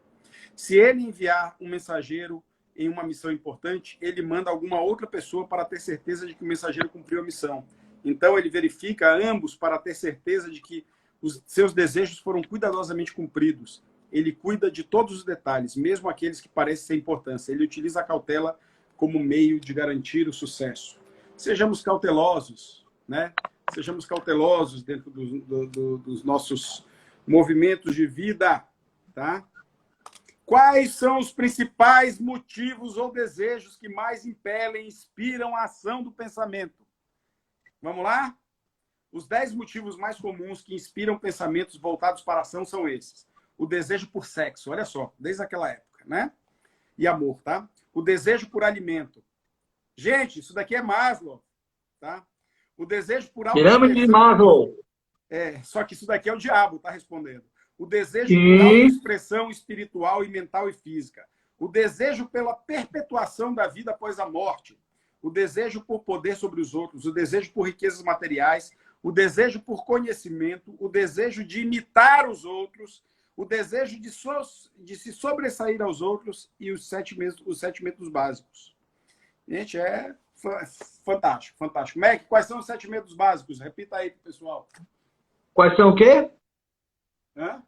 A: Se ele enviar um mensageiro em uma missão importante, ele manda alguma outra pessoa para ter certeza de que o mensageiro cumpriu a missão. Então, ele verifica ambos para ter certeza de que os seus desejos foram cuidadosamente cumpridos. Ele cuida de todos os detalhes, mesmo aqueles que parecem sem importância. Ele utiliza a cautela como meio de garantir o sucesso. Sejamos cautelosos, né? Sejamos cautelosos dentro dos nossos movimentos de vida, tá? Quais são os principais motivos ou desejos que mais impelem e inspiram a ação do pensamento? Vamos lá? Os 10 motivos mais comuns que inspiram pensamentos voltados para a ação são esses. O desejo por sexo, olha só, desde aquela época, né? E amor, tá? O desejo por alimento. Gente, isso daqui é Maslow, tá? O desejo por
B: Pirâmide de Maslow.
A: Só que isso daqui é o diabo, tá respondendo. O desejo por autoexpressão espiritual e mental e física. O desejo pela perpetuação da vida após a morte. O desejo por poder sobre os outros. O desejo por riquezas materiais. O desejo por conhecimento. O desejo de imitar os outros. O desejo de se sobressair aos outros. E os 7 medos básicos. Gente, é fantástico, fantástico. Mac, quais são os 7 medos básicos? Repita aí pro pessoal.
B: Quais são o quê?
A: Hã?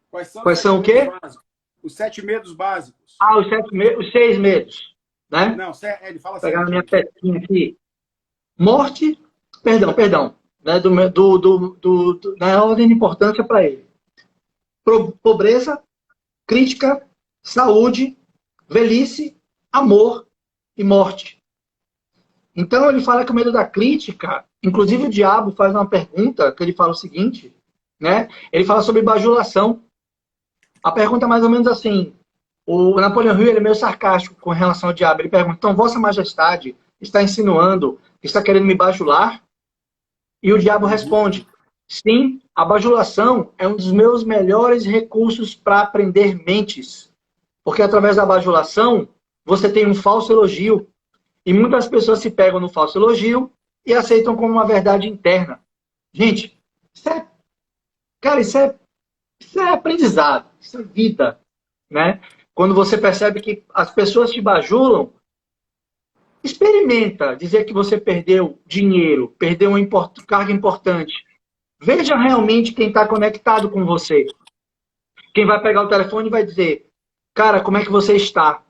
B: Quais são o quê?
A: Os 7 medos básicos.
B: Ah, os 6 medos, né?
A: Não, ele fala assim.
B: Vou pegar a minha pecinha aqui. Morte, perdão, né? Na ordem de importância para ele. Pobreza, crítica, saúde, velhice, amor e morte. Então ele fala que o medo da crítica, inclusive o diabo faz uma pergunta que ele fala o seguinte, né? Ele fala sobre bajulação. A pergunta é mais ou menos assim, o Napoleão Hill ele é meio sarcástico com relação ao diabo. Ele pergunta, então Vossa Majestade está insinuando que está querendo me bajular? E o diabo responde, sim, a bajulação é um dos meus melhores recursos para aprender mentes. Porque através da bajulação, você tem um falso elogio. E muitas pessoas se pegam no falso elogio e aceitam como uma verdade interna. Gente, isso é aprendizado, isso é vida, né? Quando você percebe que as pessoas te bajulam, experimenta dizer que você perdeu dinheiro, perdeu uma carga importante. Veja realmente quem está conectado com você. Quem vai pegar o telefone e vai dizer, cara, como é que você está?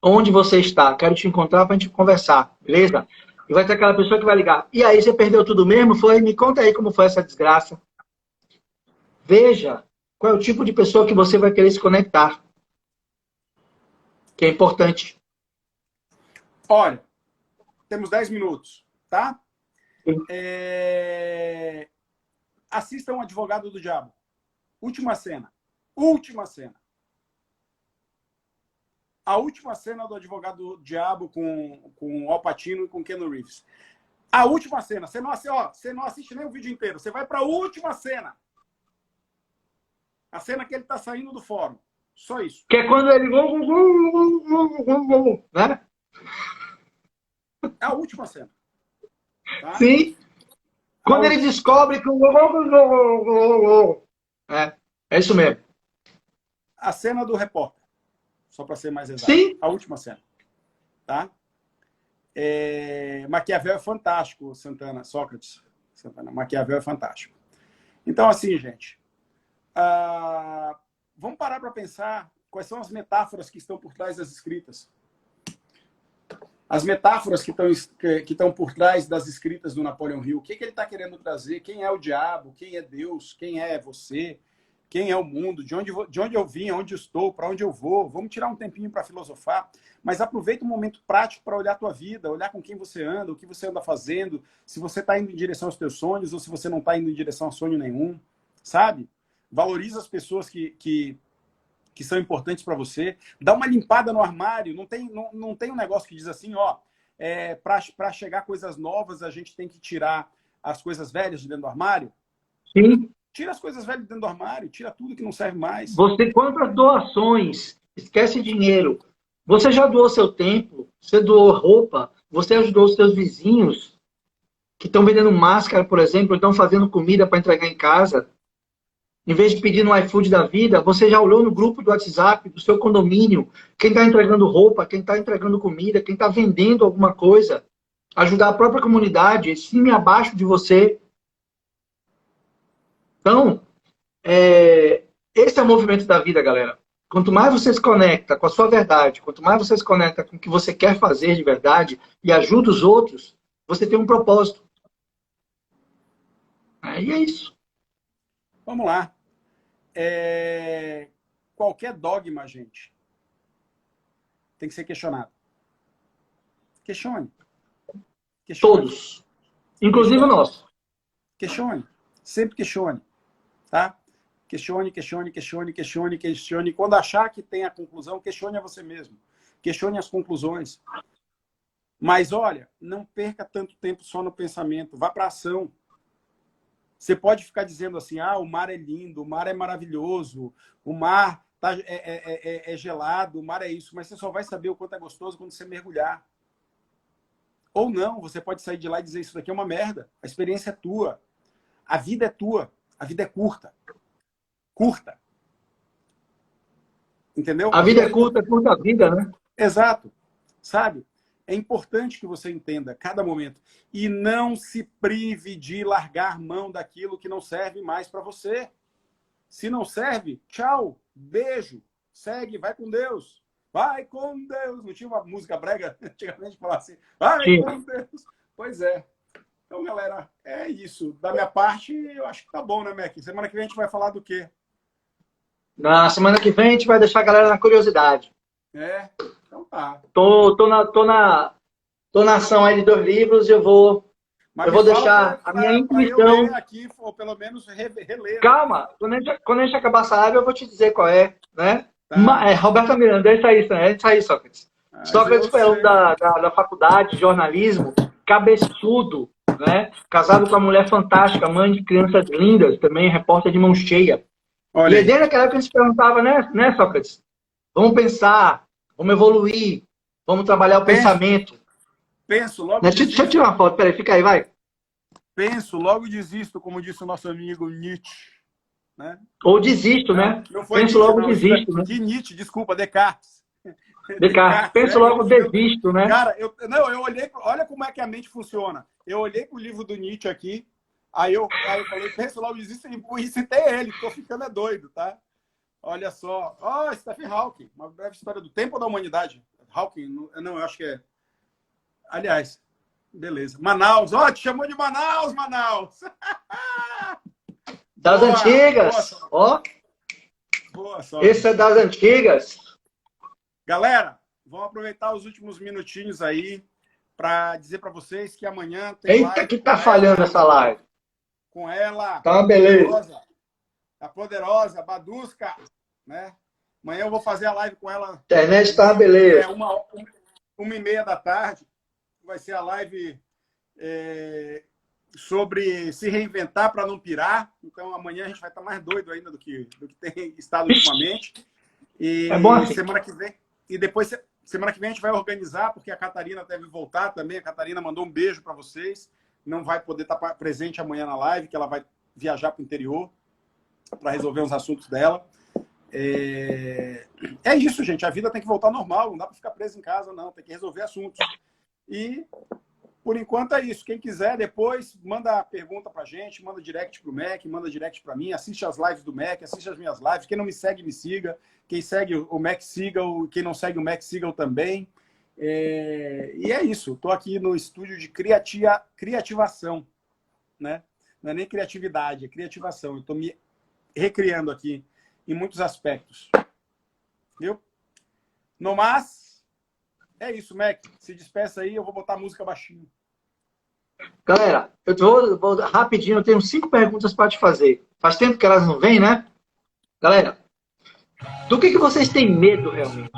B: Onde você está? Quero te encontrar para a gente conversar, beleza? E vai ter aquela pessoa que vai ligar. E aí, você perdeu tudo mesmo? Me conta aí como foi essa desgraça. Veja qual é o tipo de pessoa que você vai querer se conectar. Que é importante.
A: Olha, temos 10 minutos, tá? Assista um Advogado do Diabo. Última cena. Última cena. A última cena do Advogado do Diabo com Al Pacino e com Keanu Reeves. A última cena. Você não assiste nem o vídeo inteiro. Você vai para a última cena. A cena que ele está saindo do fórum. Só isso.
B: Que é quando ele... né?
A: É a última cena. Tá?
B: Sim. Quando ele descobre que... É isso mesmo.
A: A cena do repórter. Só para ser mais exato.
B: Sim.
A: A última cena. Tá? Maquiavel é fantástico, Sócrates. Maquiavel é fantástico. Então, assim, gente, vamos parar para pensar quais são as metáforas que estão por trás das escritas. As metáforas que estão por trás das escritas do Napoleão Hill. O que ele está querendo trazer? Quem é o diabo? Quem é Deus? Quem é você? Quem é o mundo? De onde eu vim? Onde eu estou? Para onde eu vou? Vamos tirar um tempinho para filosofar, mas aproveita um momento prático para olhar a tua vida, olhar com quem você anda, o que você anda fazendo, se você está indo em direção aos teus sonhos ou se você não está indo em direção a sonho nenhum, sabe? Valoriza as pessoas que são importantes para você. Dá uma limpada no armário. Não tem um negócio que diz assim, para chegar coisas novas, a gente tem que tirar as coisas velhas de dentro do armário.
B: Sim.
A: Tira as coisas velhas de dentro do armário, tira tudo que não serve mais.
B: Você, quantas doações, esquece dinheiro. Você já doou seu tempo, você doou roupa, você ajudou os seus vizinhos que estão vendendo máscara, por exemplo, estão fazendo comida para entregar em casa. Em vez de pedir no iFood da vida, você já olhou no grupo do WhatsApp, do seu condomínio, quem está entregando roupa, quem está entregando comida, quem está vendendo alguma coisa, ajudar a própria comunidade, esse time abaixo de você. Então, esse é o movimento da vida, galera. Quanto mais você se conecta com a sua verdade, quanto mais você se conecta com o que você quer fazer de verdade e ajuda os outros, você tem um propósito. E é isso.
A: Vamos lá. Qualquer dogma, gente, tem que ser questionado. Questione.
B: Todos. Inclusive o nosso.
A: Questione. Sempre questione. Tá? Questione. Quando achar que tem a conclusão, questione a você mesmo. Questione as conclusões. Mas, olha, não perca tanto tempo só no pensamento. Vá para a ação. Você pode ficar dizendo assim, o mar é lindo, o mar é maravilhoso, o mar é gelado, o mar é isso, mas você só vai saber o quanto é gostoso quando você mergulhar. Ou não, você pode sair de lá e dizer, isso daqui é uma merda. A experiência é tua. A vida é tua. A vida é curta. Curta. Entendeu?
B: A vida é curta a vida, né?
A: Exato. Sabe? É importante que você entenda cada momento. E não se prive de largar mão daquilo que não serve mais para você. Se não serve, tchau, beijo, segue, vai com Deus. Vai com Deus. Não tinha uma música brega antigamente que falava assim, vai com Deus. Pois é. Então, galera, é isso. Da minha parte, eu acho que tá bom, né, Mac? Semana que vem a gente vai falar do quê?
B: Na semana que vem a gente vai deixar a galera na curiosidade.
A: Então tá.
B: Tô na ação aí de 2 livros e eu vou deixar a minha intuição.
A: Aqui, ou pelo menos reler.
B: Calma, quando a gente acabar essa live eu vou te dizer qual é, né? Tá. Roberta Miranda, é isso aí, Sócrates. Sócrates foi aluno da faculdade de jornalismo, cabeçudo, né? Casado com uma mulher fantástica, mãe de crianças lindas, também repórter de mão cheia. Olha. E desde aquela época a gente se perguntava, né, Sócrates? Vamos pensar, vamos evoluir, vamos trabalhar o pensamento.
A: Penso, logo
B: Deixa eu tirar uma foto, peraí, fica aí, vai.
A: Penso, logo desisto, como disse o nosso amigo Nietzsche. Né?
B: Ou desisto, né?
A: Não foi
B: Penso
A: Nietzsche,
B: logo desisto, né?
A: De Nietzsche, desculpa, Descartes.
B: Descartes. Penso logo desisto, né?
A: Cara, eu olhei, olha como é que a mente funciona. Eu olhei pro livro do Nietzsche aqui, aí eu falei, penso logo desisto, e citei ele, tô ficando doido, tá? Olha só. Stephen Hawking, uma breve história do tempo ou da humanidade. Hawking, não, eu acho que é. Aliás, beleza. Manaus, te chamou de Manaus, Manaus.
B: Das antigas.
A: Boa sorte.
B: Esse é das antigas.
A: Galera, vamos aproveitar os últimos minutinhos aí para dizer para vocês que amanhã tem
B: live. Eita, que tá falhando essa live.
A: Com ela.
B: Tá uma beleza.
A: A poderosa Badusca, né? Amanhã eu vou fazer a live com ela.
B: Internet tá uma beleza.
A: 1h30 da tarde. Vai ser a live sobre se reinventar para não pirar. Então, amanhã a gente vai estar mais doido ainda do que tem estado ultimamente. E
B: bom assim.
A: Semana que vem. E depois, semana que vem, a gente vai organizar, porque a Catarina deve voltar também. A Catarina mandou um beijo para vocês. Não vai poder estar presente amanhã na live, que ela vai viajar para o interior para resolver uns assuntos dela. É isso, gente. A vida tem que voltar ao normal. Não dá para ficar preso em casa, não. Tem que resolver assuntos. E, por enquanto, é isso. Quem quiser, depois, manda pergunta pra gente, manda direct pro Mac, manda direct pra mim, assiste as lives do Mac, assiste as minhas lives. Quem não me segue, me siga. Quem segue o Mac, siga. Quem não segue o Mac, siga também. E é isso. Estou aqui no estúdio de criativação. Né? Não é nem criatividade, é criativação. Eu estou me recriando aqui em muitos aspectos. Viu? No mais, é isso, Mac. Se despeça aí, eu vou botar a música baixinho.
B: Galera, eu vou rapidinho, eu tenho 5 perguntas para te fazer. Faz tempo que elas não vêm, né? Galera, do que vocês têm medo realmente?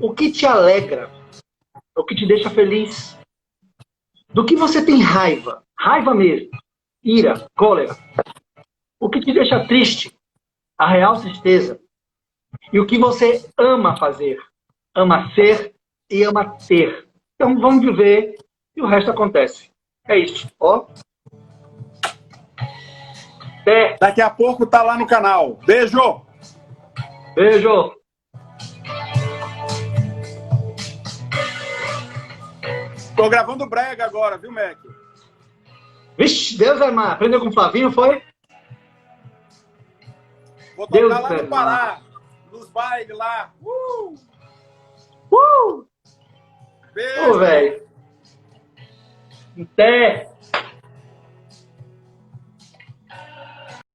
B: O que te alegra? O que te deixa feliz? Do que você tem raiva? Raiva mesmo. Ira, cólera. O que te deixa triste? A real tristeza. E o que você ama fazer? Ama ser e ama ter. Então vamos viver e o resto acontece. É isso. Ó. Até.
A: Daqui a pouco tá lá no canal. Beijo!
B: Beijo!
A: Tô gravando brega agora, viu, Mac?
B: Vixe, Deus é mar. Aprendeu com o Flavinho, foi?
A: Vou tocar
B: Deus
A: lá
B: é
A: no Pará, nos bailes lá.
B: Ô,
A: Beijo!
B: velho. Até!